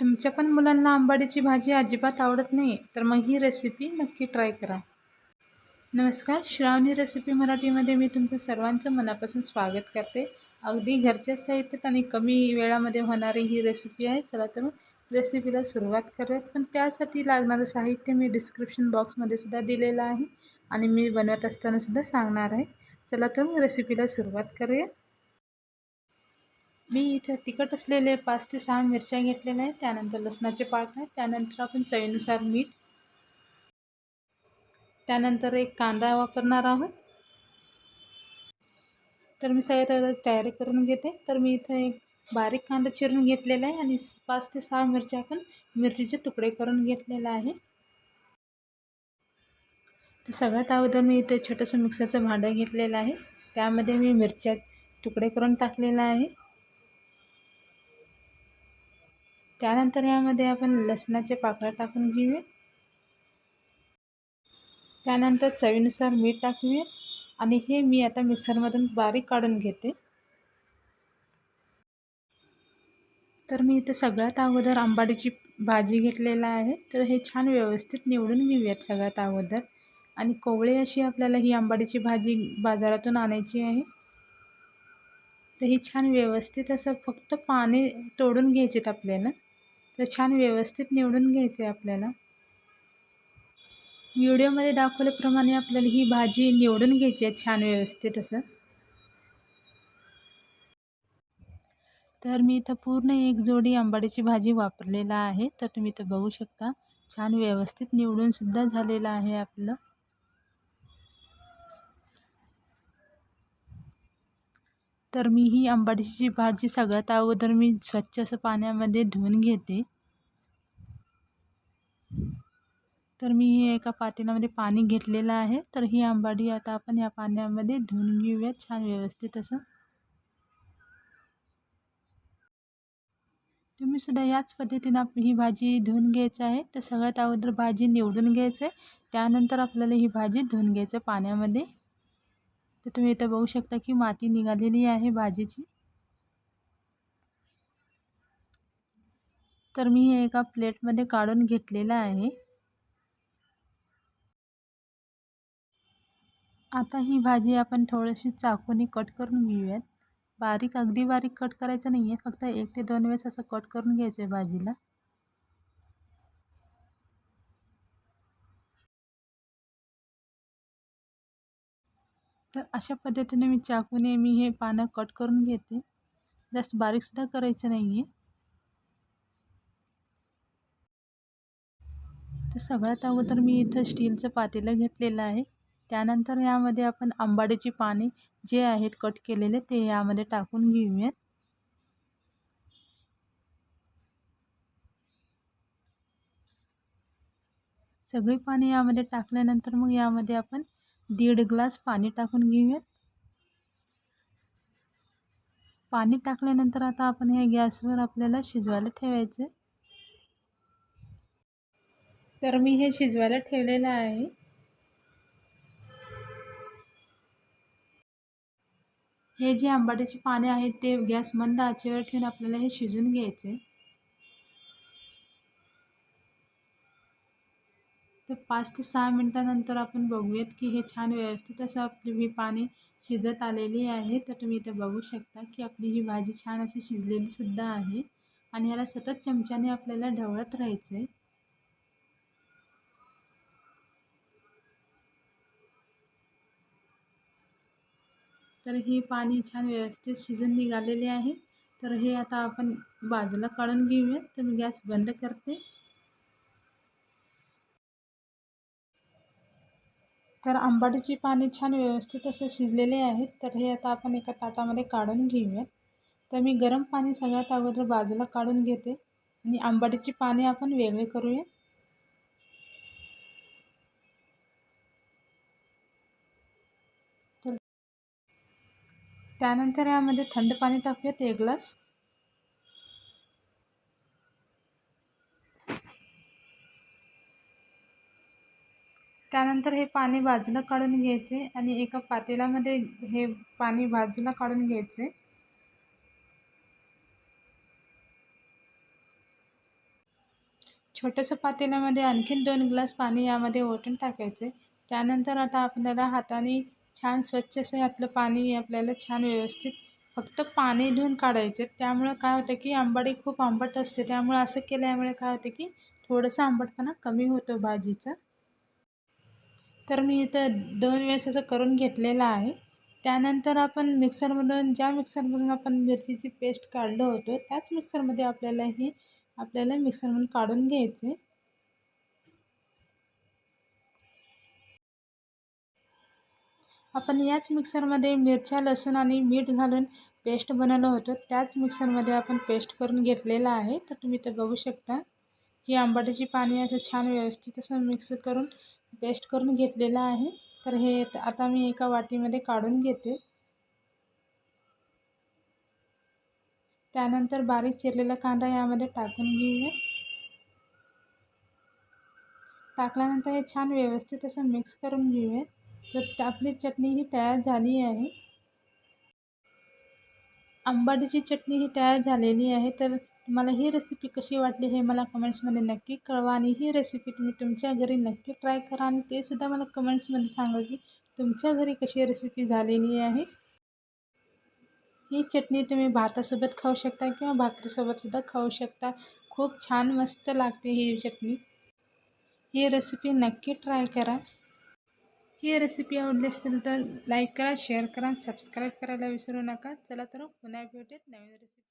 तुमच्या पण मुलांना आंबाडीची भाजी अजिबात आवडत नाही तर मग ही रेसिपी नक्की ट्राय करा. नमस्कार, श्रावणी रेसिपी मराठीमध्ये मी तुमचं सर्वांचं मनापासून स्वागत करते. अगदी घरच्या साहित्यात आणि कमी वेळामध्ये होणारी ही रेसिपी आहे. चला तर मग रेसिपीला सुरुवात करूयात. पण त्यासाठी लागणारं साहित्य मी डिस्क्रिप्शन बॉक्समध्ये सुद्धा दिलेलं आहे आणि मी बनवत असताना सुद्धा सांगणार आहे. चला तर मग रेसिपीला सुरुवात करूया. मी इथं तिखट असलेले 5 ते 6 मिरच्या घेतलेल्या आहेत. त्यानंतर लसणाचे पाकळ्या आहेत. त्यानंतर आपण चवीनुसार मीठ. त्यानंतर एक कांदा वापरणार आहोत. तर मी सगळ्यात तयारी करून घेते. तर मी इथं एक बारीक कांदा चिरून घेतलेला आहे आणि 5 ते 6 मिरच्या आपण मिरचीचे तुकडे करून घेतलेला आहे. तर सगळ्यात अगोदर मी इथे छोटंसं मिक्सरचं भांडं घेतलेलं आहे. त्यामध्ये मी मिरच्या तुकडे करून टाकलेला आहे. त्यानंतर यामध्ये आपण लसणाचे पाकळ्या टाकून घेऊया. त्यानंतर चवीनुसार मीठ टाकूया आणि हे मी आता मिक्सरमधून बारीक काढून घेते. तर मी इथे सगळ्यात अगोदर आंबाडीची भाजी घेतलेला आहे. तर हे छान व्यवस्थित निवडून घेऊयात सगळ्यात अगोदर. आणि कोवळी अशी आपल्याला ही आंबाडीची भाजी बाजारातून आणायची आहे. तर ही छान व्यवस्थित असं फक्त पाणी तोडून घ्यायचेत आपल्याला. तर छान व्यवस्थित निवडून घ्यायचे आपल्याला. व्हिडिओमध्ये दाखवल्याप्रमाणे आपल्याला ही भाजी निवडून घ्यायची आहे छान व्यवस्थित असं. तर मी इथं पूर्ण एक जोडी आंबाडीची भाजी वापरलेला आहे. तर तुम्ही इथं बघू शकता छान व्यवस्थित निवडून सुद्धा झालेलं आहे आपलं. तर मी ही आंबाडीची भाजी सगळ्यात अगोदर मी स्वच्छ असं पाण्यामध्ये धुवून घेते. तर मी हे एका पातेल्यामध्ये पाणी घेतलेलं आहे. तर ही आंबाडी आता आपण या पाण्यामध्ये धुवून घेऊया छान व्यवस्थित असं. तुम्ही सुद्धा याच पद्धतीने आपली ही भाजी धुवून घ्यायची आहे. तर सगळ्यात अगोदर भाजी निवडून घ्यायचं आहे. त्यानंतर आपल्याला ही भाजी धुवून घ्यायचं पाण्यामध्ये. तर तुम्ही इथं बघू शकता की माती निघालेली आहे भाजीची. तर मी हे एका प्लेटमध्ये काढून घेतलेलं आहे. आता ही भाजी आपण थोडीशी चाकूने कट करून घेऊयात. बारीक अगदी बारीक कट करायचं नाही आहे. फक्त 1 ते 2 वेळेस असं कट करून घ्यायचं आहे भाजीला. तर अशा पद्धतीने मी चाकूने हे पानं कट करून घेते. जास्त बारीकसुद्धा करायचं नाही आहे. तर सगळ्यात अगोदर मी इथं स्टीलचं पातेलं घेतलेलं आहे. त्यानंतर यामध्ये आपण आंबाडीची पाने जे आहेत कट केलेले ते यामध्ये टाकून घेऊयात. सगळी पाने यामध्ये टाकल्यानंतर मग यामध्ये आपण 1.5 ग्लास पाणी टाकून घेऊयात. पाणी टाकल्यानंतर आता आपण हे गॅसवर आपल्याला शिजवायला ठेवायचं. तर मी हे शिजवायला ठेवलेलं आहे. हे जे आंबाडीची पाने आहेत ते गॅस मंद आचेवर ठेवून आपल्याला हे शिजून घ्यायचे. तर 5 ते 6 मिनिटानंतर आपण बघूयात की हे छान व्यवस्थित असं आपली ही पाने शिजत आलेली आहे. तर तुम्ही इथे बघू शकता की आपली ही भाजी छान अशी शिजलेली सुद्धा आहे आणि याला सतत चमच्याने आपल्याला ढवळत राहायचं आहे. तर ही पाणी छान व्यवस्थित शिजून निघालेले आहे. तर हे आता आपण बाजूला काढून घेऊयात. तर मी गॅस बंद करते. तर आंबाडीची पाने छान व्यवस्थित असं शिजलेले आहेत. तर हे आता आपण एका ताटामध्ये काढून घेऊयात. तर मी गरम पाणी सगळ्यात अगोदर बाजूला काढून घेते आणि आंबाडीची पाने आपण वेगळे करूया. तर त्यानंतर यामध्ये थंड पाणी टाकूयात 1 ग्लास. त्यानंतर हे पाणी बाजूला काढून घ्यायचे आणि एका पातेल्यामध्ये हे पाणी बाजूला काढून घ्यायचे. छोटंसं पातेल्यामध्ये आणखीन 2 ग्लास पाणी यामध्ये ओतून टाकायचे. त्यानंतर आता आपल्याला हाताने छान स्वच्छ असं यातलं पाणी आपल्याला छान व्यवस्थित फक्त पाणी धुवून काढायचे. त्यामुळं काय होतं की आंबाडी खूप आंबट असते. त्यामुळं असं केल्यामुळे काय होतं की थोडंसं आंबटपणा कमी होतो भाजीचा. तर मी इथं 2 वेळेस असं करून घेतलेलं आहे. त्यानंतर आपण ज्या मिक्सरमधून आपण मिरचीची पेस्ट काढलं होतं, त्याच मिक्सरमध्ये आपल्याला मिक्सरमधून काढून घ्यायचे. आपण याच मिक्सरमध्ये मिरच्या, लसूण आणि मीठ घालून पेस्ट बनवलं होतं. त्याच मिक्सरमध्ये आपण पेस्ट करून घेतलेलं आहे. तर तुम्ही इथं बघू शकता की आंबाड्याची पाणी असं छान व्यवस्थित असं मिक्स करून पेस्ट करून घेतलेलं आहे. तर हे आता मी एका वाटीमध्ये काढून घेते. त्यानंतर बारीक चिरलेला कांदा यामध्ये टाकून घेऊया. टाकल्यानंतर हे छान व्यवस्थित असं मिक्स करून घेऊया. तर आपली चटणी ही तयार झाली आहे. आंबाडीची चटणी ही तयार झालेली आहे. तर तुम्हाला ही रेसिपी कशी वाटली हे मला कमेंट्समध्ये नक्की कळवा आणि ही रेसिपी तुम्ही तुमच्या घरी नक्की ट्राय करा आणि ते सुद्धा मला कमेंट्समध्ये सांगा की तुमच्या घरी कशी रेसिपी झालेली आहे. ही चटणी तुम्ही भातासोबत खाऊ शकता किंवा भाकरीसोबतसुद्धा खाऊ शकता. खूप छान मस्त लागते ही चटणी. ही रेसिपी नक्की ट्राय करा. ही रेसिपी आवडली असेल तर लाईक करा, शेअर करा, सबस्क्राईब करायला विसरू नका. चला तर पुन्हा भेटूयात नवीन रेसिपी.